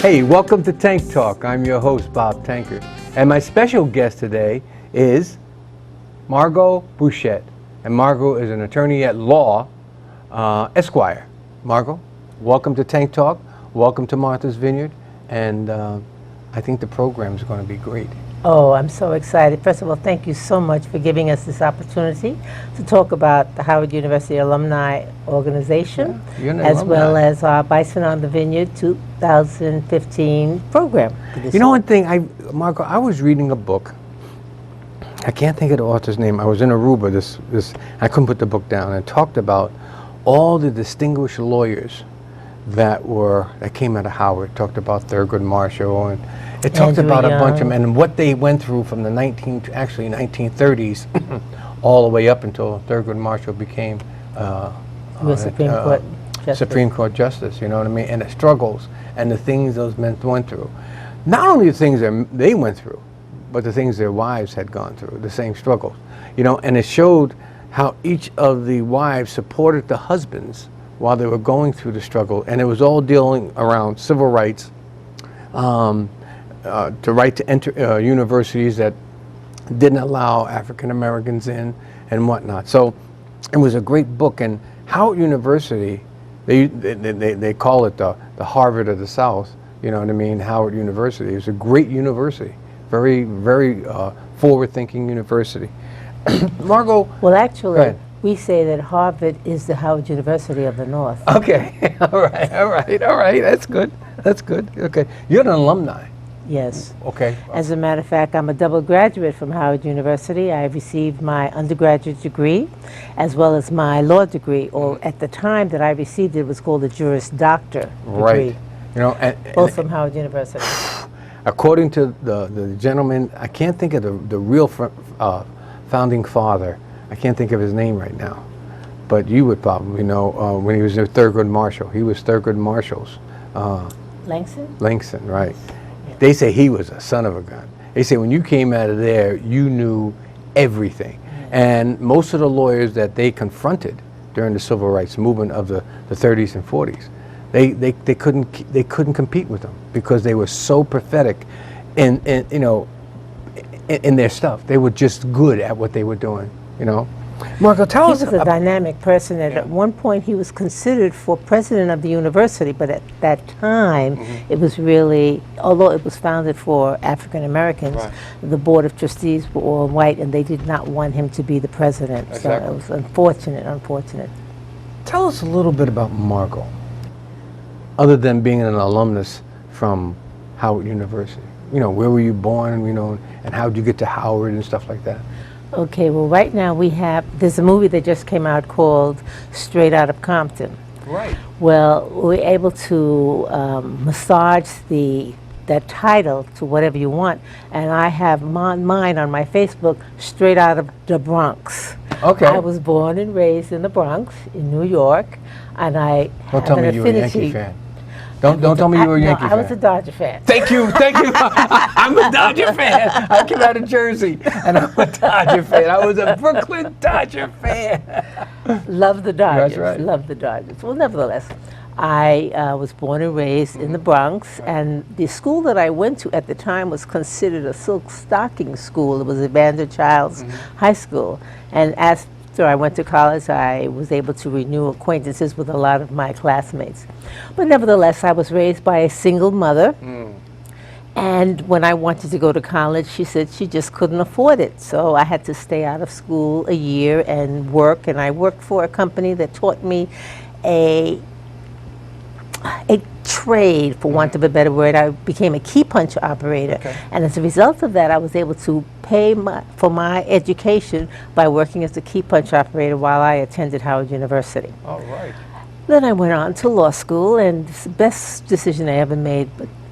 Hey, welcome to Tank Talk. I'm your host, Bob Tankard. And my special guest today is Margo Bouchet. And Margo is an attorney at law, Esquire. Margo, welcome to Tank Talk. Welcome to Martha's Vineyard. And I think the program is going to be great. Oh, I'm so excited. First of all, thank you so much for giving us this opportunity to talk about the Howard University Alumni Organization, as well as our Bison on the Vineyard 2015 program. You know one thing, Margo, I was reading a book. I can't think of the author's name. I was in Aruba. I couldn't put the book down. And talked about all the distinguished lawyers that came out of Howard. Talked about Thurgood Marshall, and it talked about a bunch of men and what they went through from the 1930s all the way up until Thurgood Marshall became Supreme Court Justice. You know what I mean? And the struggles and the things those men went through. Not only the things they went through, but the things their wives had gone through, the same struggles. You know, and it showed how each of the wives supported the husbands while they were going through the struggle, and it was all dealing around civil rights, the right to enter universities that didn't allow African Americans in and whatnot. So it was a great book. And Howard University, they call it the Harvard of the South. You know what I mean? Howard University. It was a great university, very, very forward-thinking university. Margo. Well, actually, we say that Harvard is the Howard University of the North. Okay. all right. That's good. Okay. You're an alumni. Yes. Okay. As a matter of fact, I'm a double graduate from Howard University. I received my undergraduate degree as well as my law degree, or at the time that I received it, was called a Juris Doctor degree. Right. You know, both from Howard University. According to the gentleman, I can't think of the real founding father. I can't think of his name right now, but you would probably know when he was in Thurgood Marshall. He was Thurgood Marshall's. Langston, right. They say he was a son of a gun. They say when you came out of there, you knew everything. And most of the lawyers that they confronted during the civil rights movement of the 30s and 40s, they couldn't compete with them because they were so prophetic in their stuff. They were just good at what they were doing. You know. Margo, tell us. He was a dynamic person. At one point, he was considered for president of the university, but at that time, it was really, although it was founded for African Americans, the board of trustees were all white, and they did not want him to be the president. Exactly. So it was unfortunate. Tell us a little bit about Margo, other than being an alumnus from Howard University. You know, where were you born? You know, and how did you get to Howard and stuff like that? Okay, well, right now there's a movie that just came out called Straight Outta Compton. Right. Well, we're able to massage that title to whatever you want, and I have mine on my Facebook, Straight Out of the Bronx. Okay. I was born and raised in the Bronx, in New York, and I have an affinity. Don't tell me you were a Yankee fan. Don't tell me you were a Yankee fan. I was a Dodger fan. Thank you. I'm a Dodger fan. I came out of Jersey, and I'm a Dodger fan. I was a Brooklyn Dodger fan. Love the Dodgers. That's right. Love the Dodgers. Well, nevertheless, I was born and raised in the Bronx, and the school that I went to at the time was considered a silk stocking school. It was Evander Childs High School, and after I went to college, I was able to renew acquaintances with a lot of my classmates. But nevertheless, I was raised by a single mother. And when I wanted to go to college, she said she just couldn't afford it. So I had to stay out of school a year and work. And I worked for a company that taught me a trade, for want of a better word. I became a key punch operator. Okay. And as a result of that, I was able to pay for my education by working as a key punch operator while I attended Howard University. All right. Then I went on to law school, and it's the best decision I ever made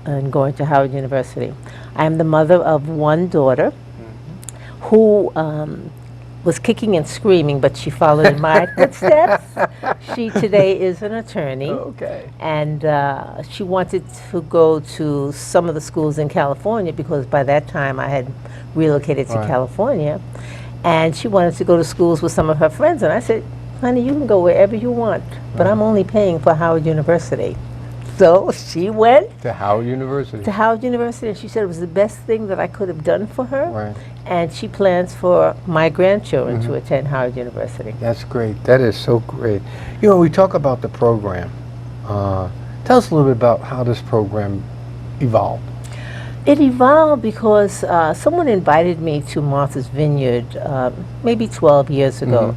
in going to Howard University. I am the mother of one daughter who was kicking and screaming, but she followed in my footsteps. She today is an attorney. Okay. And she wanted to go to some of the schools in California because by that time I had relocated to California. And she wanted to go to schools with some of her friends. And I said, honey, you can go wherever you want, but I'm only paying for Howard University. So she went To Howard University. to Howard University, and she said it was the best thing that I could have done for her. Right. And she plans for my grandchildren to attend Howard University. That's great. That is so great. You know, we talk about the program. Tell us a little bit about how this program evolved. It evolved because someone invited me to Martha's Vineyard maybe 12 years ago.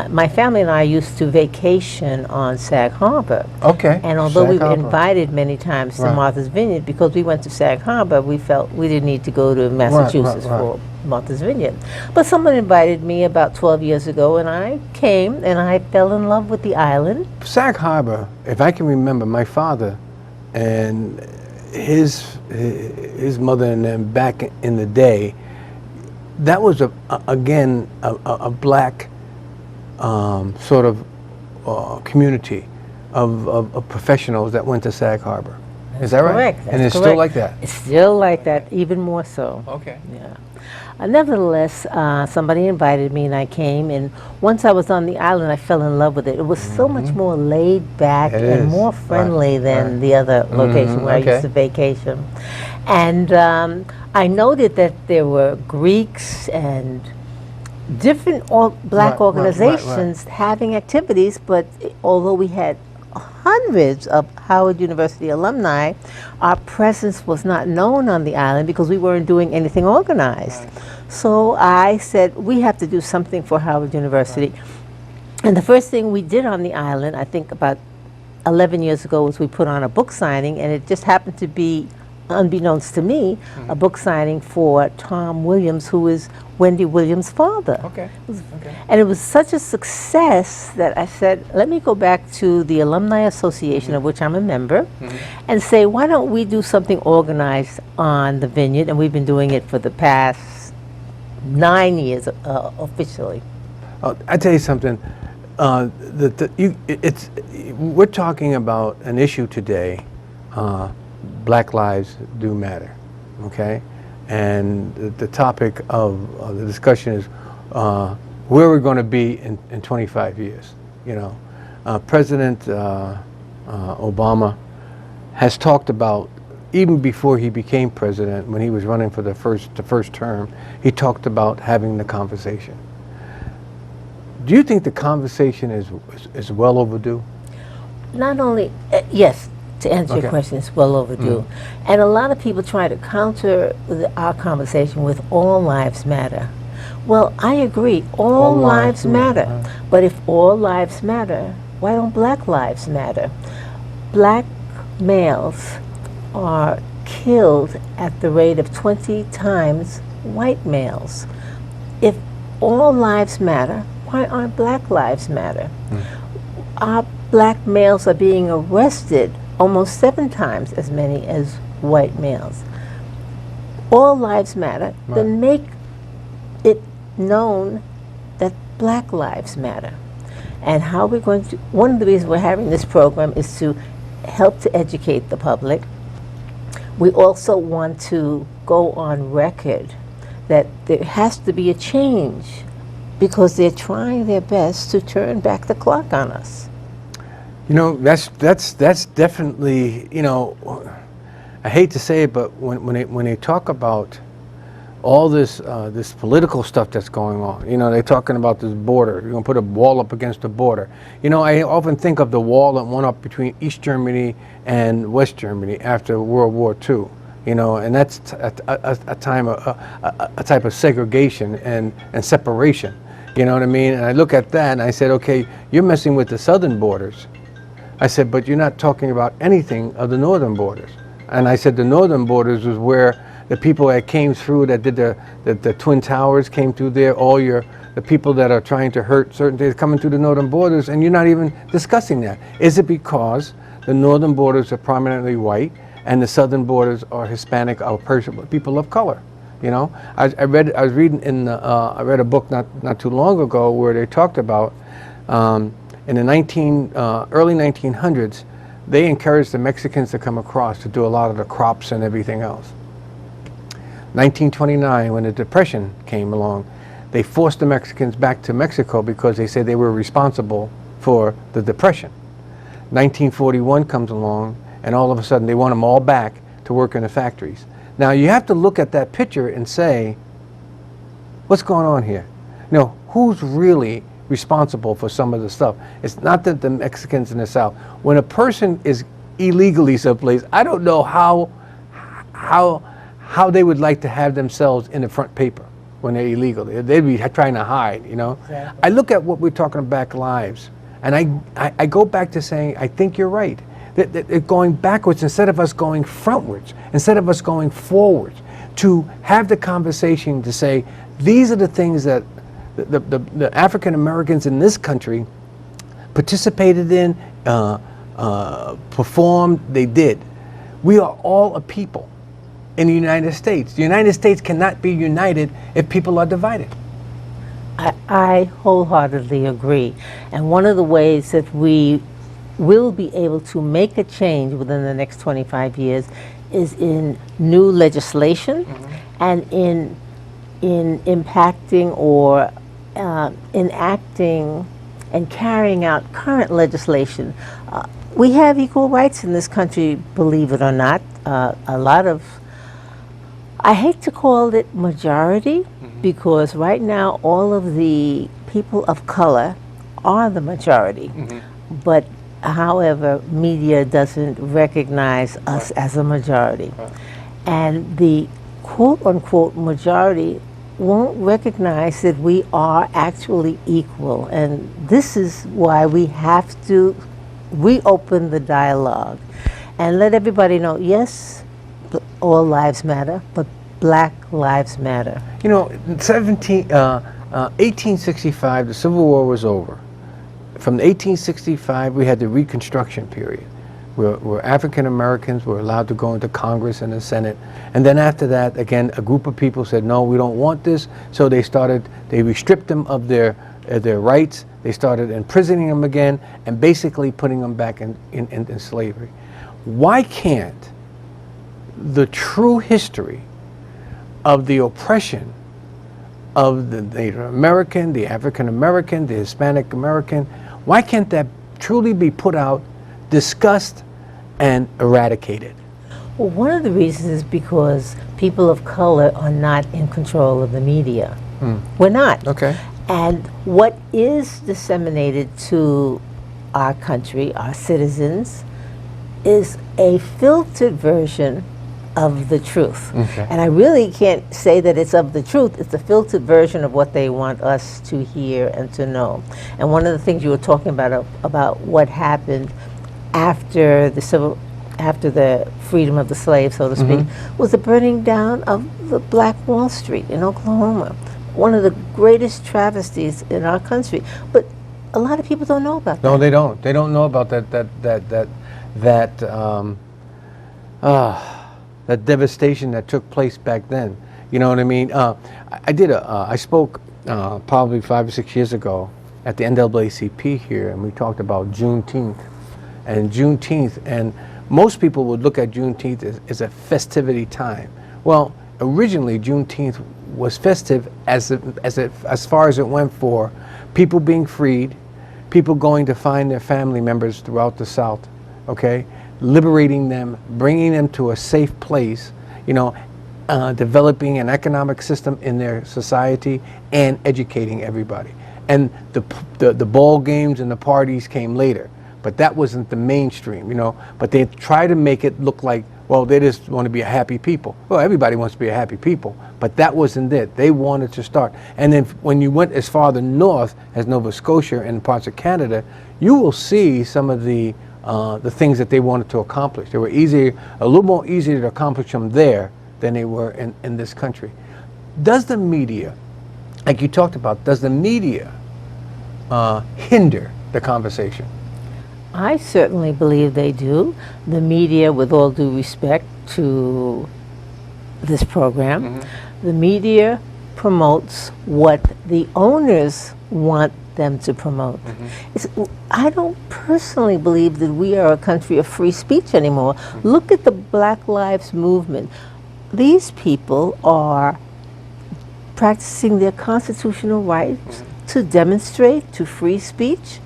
My family and I used to vacation on Sag Harbor. Okay. And although Sag we were Harbor. invited many times to Right. Martha's Vineyard, because we went to Sag Harbor, we felt we didn't need to go to Massachusetts right. for Martha's Vineyard. But someone invited me about 12 years ago, and I came, and I fell in love with the island. Sag Harbor, if I can remember, my father and his mother and them back in the day, that was again a black sort of community of professionals that went to Sag Harbor. Is that right? Correct. And That's it's still correct. like that. It's still like that, even more so. Okay. Yeah. Nevertheless, somebody invited me and I came, and once I was on the island, I fell in love with it. It was so much more laid back It and is. more friendly than right. the other location where I okay. used to vacation. And I noted that there were Greeks and different black Right, right, right, right. organizations having activities, but although we had hundreds of Howard University alumni, our presence was not known on the island because we weren't doing anything organized. Right. So I said, we have to do something for Howard University. And the first thing we did on the island, I think about 11 years ago, was we put on a book signing, and it just happened to be, unbeknownst to me, a book signing for Tom Williams, who is Wendy Williams' father. Okay. Okay. And it was such a success that I said, let me go back to the Alumni Association, of which I'm a member, and say, why don't we do something organized on the Vineyard? And we've been doing it for the past 9 years officially. I tell you something. We're talking about an issue today. Black lives do matter. Okay. And the topic of the discussion is where we're going to be in 25 years. You know, President Obama has talked about, even before he became president, when he was running for the first term, he talked about having the conversation. Do you think the conversation is well overdue? Not only, yes, to answer Okay. your question, it's well overdue. And a lot of people try to counter our conversation with all lives matter. Well, I agree, all lives matter. But if all lives matter, why don't black lives matter? Black males are killed at the rate of 20 times white males. If all lives matter, why aren't black lives matter? Our black males are being arrested almost 7 times as many as white males. All lives matter, then make it known that black lives matter. And how we're going to, one of the reasons we're having this program is to help to educate the public. We also want to go on record that there has to be a change because they're trying their best to turn back the clock on us. You know, that's definitely, you know, I hate to say it, but when they talk about all this this political stuff that's going on, you know, they're talking about this border. You're going to put a wall up against the border. You know, I often think of the wall that went up between East Germany and West Germany after World War II. You know, and that's a type of segregation and separation. You know what I mean? And I look at that and I said, okay, you're messing with the southern borders. I said, but you're not talking about anything of the northern borders. And I said the northern borders was where the people that came through, that did the Twin Towers came through there, the people that are trying to hurt certain things coming through the northern borders, and you're not even discussing that. Is it because the northern borders are prominently white and the southern borders are Hispanic or people of color? You know, I read a book not too long ago where they talked about in the early 1900s, they encouraged the Mexicans to come across to do a lot of the crops and everything else. 1929, when the Depression came along, they forced the Mexicans back to Mexico because they said they were responsible for the Depression. 1941 comes along, and all of a sudden they want them all back to work in the factories. Now you have to look at that picture and say, what's going on here? You know, who's really responsible for some of the stuff? It's not that the Mexicans in the South. When a person is illegally someplace, I don't know how they would like to have themselves in the front paper when they're illegal. They'd be trying to hide, you know. Exactly. I look at what we're talking about, Black lives, and I go back to saying, I think you're right. That going backwards instead of us going frontwards, instead of us going forwards, to have the conversation to say, these are the things that the African Americans in this country participated in, performed, they did. We are all a people in the United States. The United States cannot be united if people are divided. I wholeheartedly agree. And one of the ways that we will be able to make a change within the next 25 years is in new legislation and in impacting or enacting and carrying out current legislation. We have equal rights in this country, believe it or not. A lot of, I hate to call it majority, because right now all of the people of color are the majority. But however, media doesn't recognize us as a majority. And the quote-unquote majority won't recognize that we are actually equal. And this is why we have to reopen the dialogue and let everybody know, yes, all lives matter, but Black lives matter. You know, in 1865, the Civil War was over. From 1865, we had the Reconstruction period, where African Americans were allowed to go into Congress and the Senate. And then after that, again, a group of people said, no, we don't want this. So they restripped them of their rights. They started imprisoning them again and basically putting them back in slavery. Why can't the true history of the oppression of the Native American, the African American, the Hispanic American, why can't that truly be put out, discussed, and eradicated? Well, one of the reasons is because people of color are not in control of the media. We're not. Okay. And what is disseminated to our country, our citizens, is a filtered version of the truth. Okay. And I really can't say that it's of the truth. It's a filtered version of what they want us to hear and to know. And one of the things you were talking about what happened after the freedom of the slave, so to speak, was the burning down of the Black Wall Street in Oklahoma. One of the greatest travesties in our country. But a lot of people don't know about that. No, they don't. They don't know about that devastation that took place back then. You know what I mean? I spoke probably 5 or 6 years ago at the NAACP here, and we talked about Juneteenth. And most people would look at Juneteenth as a festivity time. Well, originally Juneteenth was festive as far as it went for people being freed, people going to find their family members throughout the South, okay? Liberating them, bringing them to a safe place, you know, developing an economic system in their society and educating everybody. And the ball games and the parties came later, but that wasn't the mainstream, you know. But they tried to make it look like, well, they just want to be a happy people. Well, everybody wants to be a happy people, but that wasn't it. They wanted to start. And then when you went as far north as Nova Scotia and parts of Canada, you will see some of the things that they wanted to accomplish. They were a little more easier to accomplish them there than they were in this country. Does the media, like you talked about, does the media hinder the conversation? I certainly believe they do. The media, with all due respect to this program, the media promotes what the owners want them to promote. I don't personally believe that we are a country of free speech anymore. Look at the Black Lives Movement. These people are practicing their constitutional rights to demonstrate, to free speech.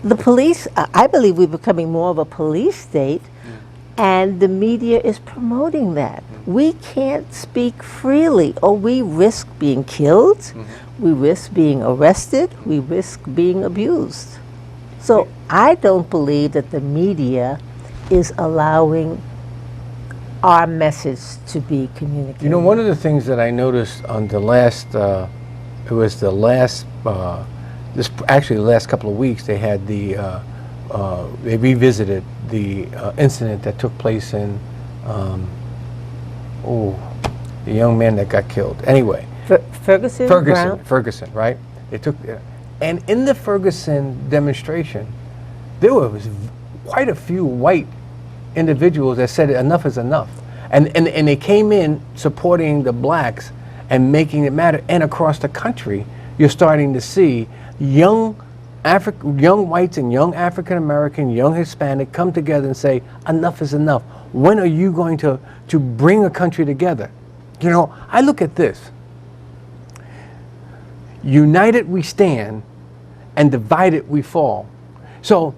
The police, I believe we're becoming more of a police state. And the media is promoting that. We can't speak freely, or we risk being killed, we risk being arrested, we risk being abused. So I don't believe that the media is allowing our message to be communicated. You know, one of the things that I noticed on the last, it was the last, actually the last couple of weeks, they had they revisited the incident that took place in, the young man that got killed. Anyway. Ferguson, Ferguson, right? They took, and in the Ferguson demonstration, there was quite a few white individuals that said enough is enough. And they came in supporting the blacks and making it matter. And across the country, you're starting to see young whites and young African American, young Hispanic come together and say, enough is enough. When are you going to bring a country together? You know, I look at this. United we stand, and divided we fall. So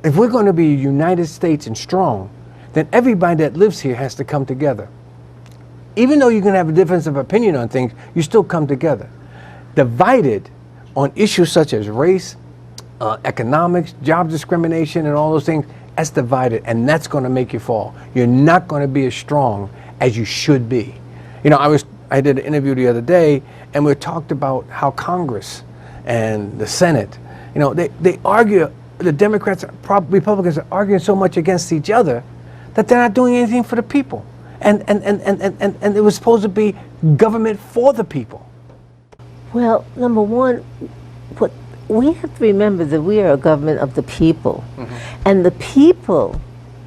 if we're going to be United States and strong, then everybody that lives here has to come together. Even though you can have a difference of opinion on things, you still come together. Divided on issues such as race, economics, job discrimination, and all those things, that's divided, and that's going to make you fall. You're not going to be as strong as you should be. You know, I did an interview the other day, and we talked about how Congress and the Senate, you know, they argue, the Democrats, Republicans are arguing so much against each other that they're not doing anything for the people. And it was supposed to be government for the people. Well, number one, we have to remember that we are a government of the people. And the people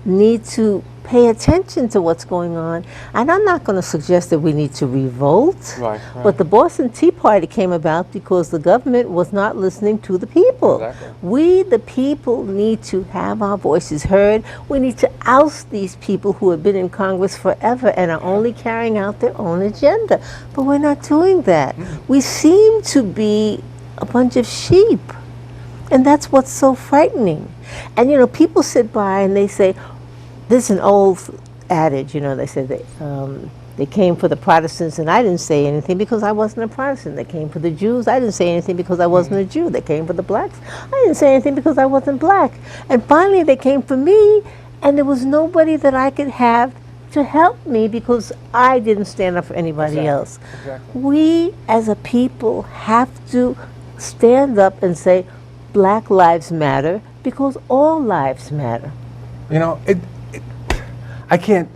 need to pay attention to what's going on. And I'm not going to suggest that we need to revolt. Right. But the Boston Tea Party came about because the government was not listening to the people. Exactly. We, the people, need to have our voices heard. We need to oust these people who have been in Congress forever and are only carrying out their own agenda. But we're not doing that. We seem to be a bunch of sheep. And that's what's so frightening. And, you know, people sit by and they say, this is an old adage, you know, they said they came for the Protestants and I didn't say anything because I wasn't a Protestant. They came for the Jews. I didn't say anything because I wasn't a Jew. They came for the blacks. I didn't say anything because I wasn't black. And finally they came for me, and there was nobody that I could have to help me because I didn't stand up for anybody else. Exactly. We as a people have to stand up and say Black Lives Matter because all lives matter. You know, I can't.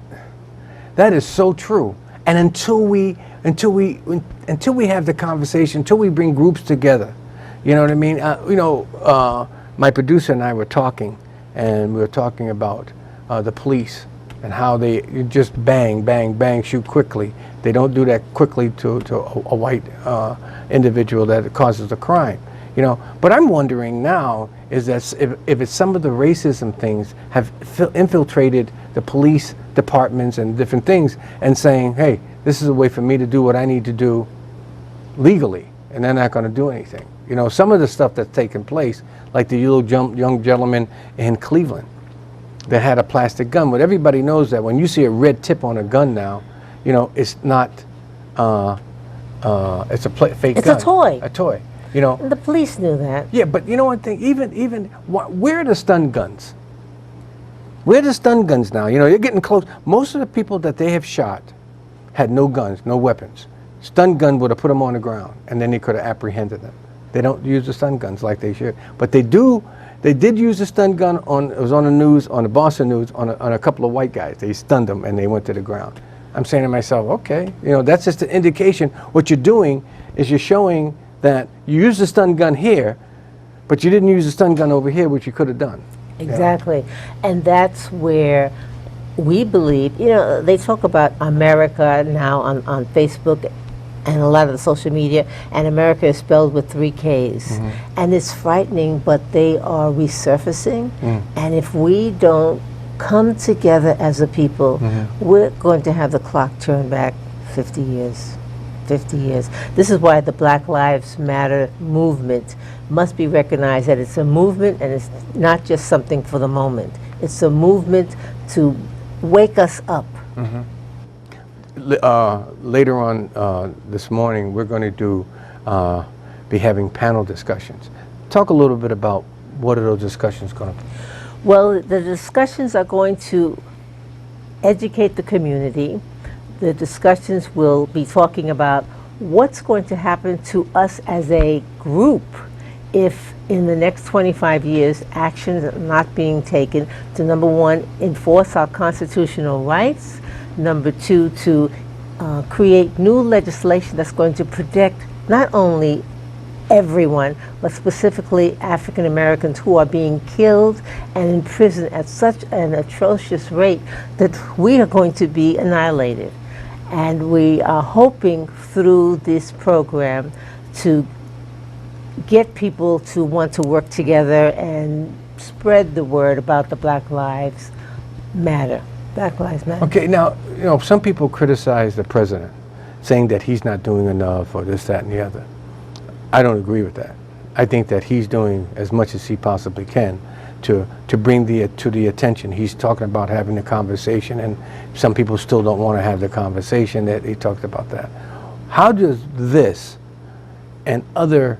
That is so true. And until we have the conversation, until we bring groups together, you know what I mean? My producer and I were talking, and we were talking about the police and how they just bang, bang, bang, shoot quickly. They don't do that quickly to a white individual that causes a crime. You know, but I'm wondering now is that if it's some of the racism things have infiltrated the police departments and different things, and saying, hey, this is a way for me to do what I need to do legally, and they're not going to do anything. You know, some of the stuff that's taken place, like the young gentleman in Cleveland that had a plastic gun. But everybody knows that when you see a red tip on a gun now, you know, it's not, it's a fake gun. It's a toy. A toy. You know, The police knew that. Yeah, but you know one thing, where are the stun guns? Where are the stun guns now? You know, you're getting close. Most of the people that they have shot had no guns, no weapons. Stun gun would have put them on the ground, and then they could have apprehended them. They don't use the stun guns like they should. But they did use the stun gun it was on the news, on the Boston news, on a couple of white guys. They stunned them and they went to the ground. I'm saying to myself, okay, you know, that's just an indication. What you're doing is you're showing that you used the stun gun here, but you didn't use the stun gun over here, which you could have done. Exactly. And that's where we believe, you know, they talk about America now on Facebook and a lot of the social media, and America is spelled with 3 Ks. And it's frightening, but they are resurfacing. And if we don't come together as a people, we're going to have the clock turn back 50 years. 50 years. This is why the Black Lives Matter movement must be recognized that it's a movement, and it's not just something for the moment. It's a movement to wake us up. Later on this morning, we're going to be having panel discussions. Talk a little bit about what are those discussions going to be? Well, the discussions are going to educate the community. The discussions will be talking about what's going to happen to us as a group if in the next 25 years actions are not being taken to, number one, enforce our constitutional rights, number two, to create new legislation that's going to protect not only everyone, but specifically African Americans who are being killed and imprisoned at such an atrocious rate that we are going to be annihilated. And we are hoping through this program to get people to want to work together and spread the word about the Black Lives Matter. Black Lives Matter. Okay, now, you know, some people criticize the president, saying that he's not doing enough or this, that, and the other. I don't agree with that. I think that he's doing as much as he possibly can to bring to the attention. He's talking about having a conversation, and some people still don't want to have the conversation. That he talked about that. How does this and other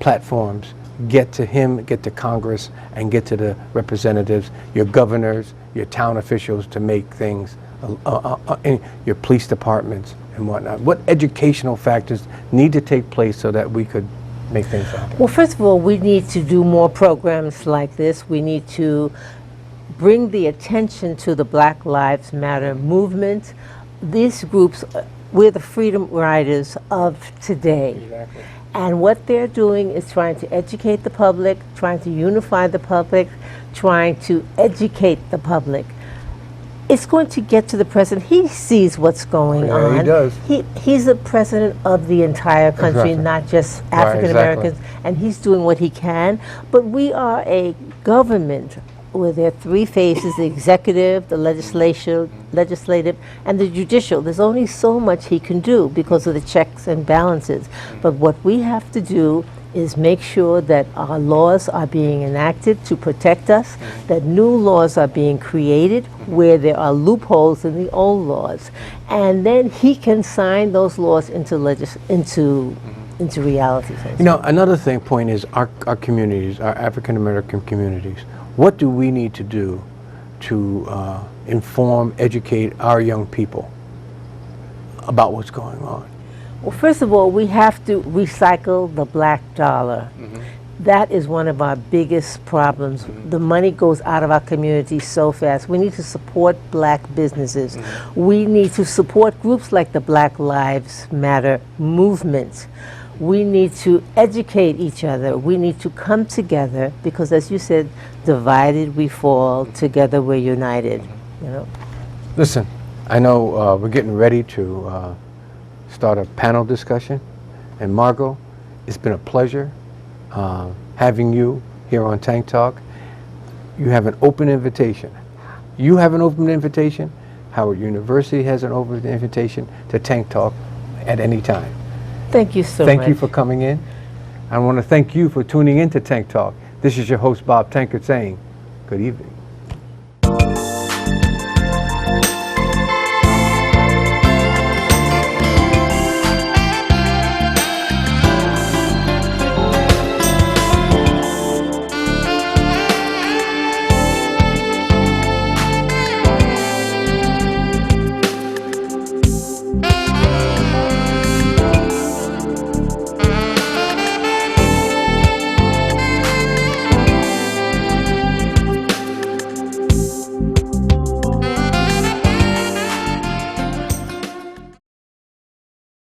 platforms get to him, get to Congress, and get to the representatives, your governors, your town officials, to make things, in your police departments and whatnot? What educational factors need to take place so that we could make things happen? Well, first of all, we need to do more programs like this. We need to bring the attention to the Black Lives Matter movement. These groups, we're the freedom riders of today. Exactly. And what they're doing is trying to educate the public, trying to unify the public, trying to educate the public. It's going to get to the president. He sees what's going on. He does. He's the president of the entire country, Exactly. not just African Americans, and he's doing what he can. But we are a government where there are three phases: the executive, the legislative, and the judicial. There's only so much he can do because of the checks and balances. But what we have to do is make sure that our laws are being enacted to protect us, that new laws are being created where there are loopholes in the old laws, and then he can sign those laws into reality. You know, another point is our communities, our African American communities. What do we need to do to inform, educate our young people about what's going on? Well, first of all, we have to recycle the black dollar. That is one of our biggest problems. The money goes out of our community so fast. We need to support black businesses. We need to support groups like the Black Lives Matter movement. We need to educate each other. We need to come together because, as you said, divided we fall, together we're united. You know. Listen, I know we're getting ready to start a panel discussion, and Margo, it's been a pleasure having you here on Tank Talk. You have an open invitation. You have an open invitation. Howard University has an open invitation to Tank Talk at any time. Thank you so much. Thank you for coming in. I want to thank you for tuning in to Tank Talk. This is your host, Bob Tankard, saying good evening.